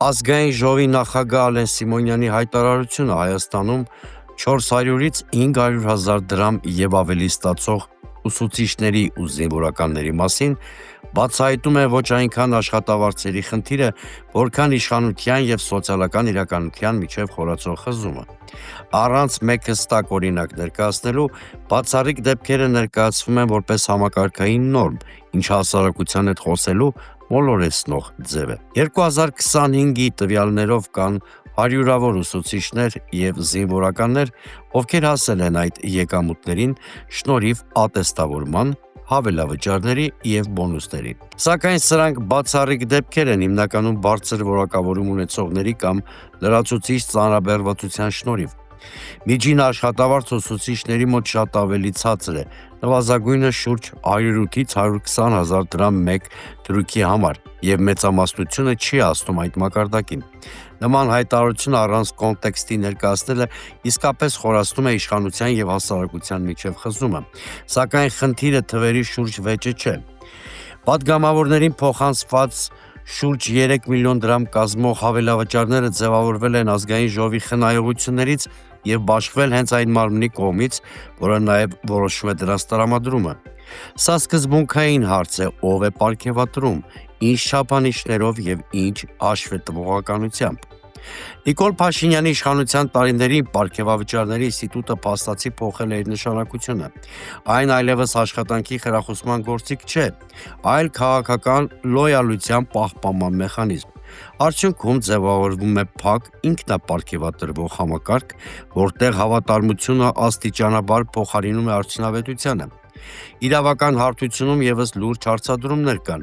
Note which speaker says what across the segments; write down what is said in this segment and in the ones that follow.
Speaker 1: Ազգային ժողովի նախագահ Ալեն Սիմոնյանի հայտարարությունը Հայաստանում 400-ից 500 հազար դրամ և ավելի ստացող ուսուցիչների ու զինվորականների մասին բացահայտում է ոչ այնքան աշխատավարձերի խնդիրը, որքան իշխանության և սոցիալական իրականության միջև խորացող խզումը։ Առանց մեկ հստակ օրինակ ներկայացնելու, բացառիկ դեպքերը ներկայացվում են որպես համակարգային նորմ, ինչը հասարակության հետ խոսելու մոլորեցնող ձև է։ 2025-ի տվյալներով կան հարյուրավոր ուսուցիչներ և զինվորականներ, ովքեր հասել են այդ եկամուտներին շնորհիվ ատեստավորման, հավելավճարների և բոնուսների։ Սակայն սրանք բացառիկ դեպքեր են հիմնականում բարձր որակավորում ունեցողների կամ լրացուցիչ ծանրաբեռնվածության շնորհիվ։ Միջին աշխատավարձը ուսուցիչների մոտ շատ ավելի ցածր է, նվազագույնը շուրջ 108-ից 120 հազար դրամ մեկ դրույքի համար, և մեծամասնությունը չի հասնում այդ մակարդակին։ Նման հայտարարությունը առանց կոնտեքստի ներկայացնելը իսկապես խորացնում է իշխանության և հասարակության միջև խզումը, սակայն խնդիրը թվերի շուրջ վեճը չէ։ Պատգամավորներին փոխանցված շուրջ 3 միլիոն դրամ կազմող հավելավճարները ձևավորվել են ազգային ժողովի խնայողություններից և բաշխվել հենց այն մարմնի կողմից, որը նաև որոշում է դրանց տրամադրումը։ Սա սկզբունքային հարց է՝ ով է պարգևատրում, ինչ չափանիշներով և ինչ հաշվետվողականությամբ։ Նիկոլ Փաշինյանի իշխանության տարիներին պարգևավճարների ինստիտուտը փաստացի փոխել է իր նշանակությունը։ Այն այլևս աշխատանքի խրախուսման գործիք չէ, այլ քաղաքական լոյալության պահպանման մեխանիզմ։ Արդյունքում ձևավորվում է փակ, ինքնապարգևատրվող համակարգ, որտեղ հավատարմությունը աստիճանաբար փոխարինում է արդյունավետությանը։ Իրավական հարթությունում ևս լուրջ հարցադրումներ կան։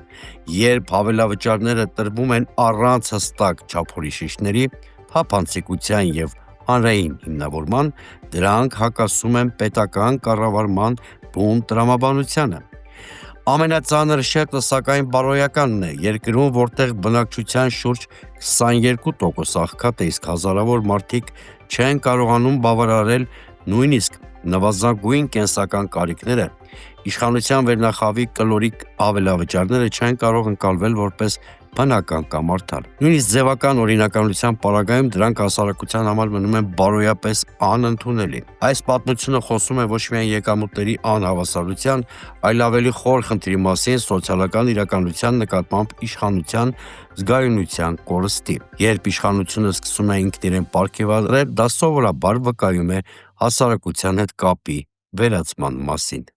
Speaker 1: Երբ հավելավճարները տրվում են առանց հստակ չափորոշիչների, թափանցիկության և հանրային հիմնավորման, դրանք հակասում են պետական կառավարման բուն տրամաբանությանը։ Ամենածանր շերտը սակայն բարոյականն է։ Երկրում, որտեղ բնակչության շուրջ 22% աղքատ է, իսկ հազարավոր մարդիկ չեն կարողանում բավարարել նույնիսկ նվազագույն կենսական կարիքները, իշխանության վերնախավի կլորիկ հավելավճարները չեն կարող ընկալվել որպես բնական կամ արդար։ Նույնիսկ ձևական օրինականության պարագայում դրանք հասարակության համար մնում են բարոյապես անընդունելի։ Այս պատմությունը խոսում է ոչ միայն եկամուտների անհավասարության, այլ ավելի խոր խնդրի մասին՝ սոցիալական իրականության նկատմամբ իշխանության զգայունության կորստի։ Երբ իշխանությունը սկսում է ինքն իրեն պարգևատրել, դա սովորաբար վկայում է հասարակության հետ կապի վերացման մասին։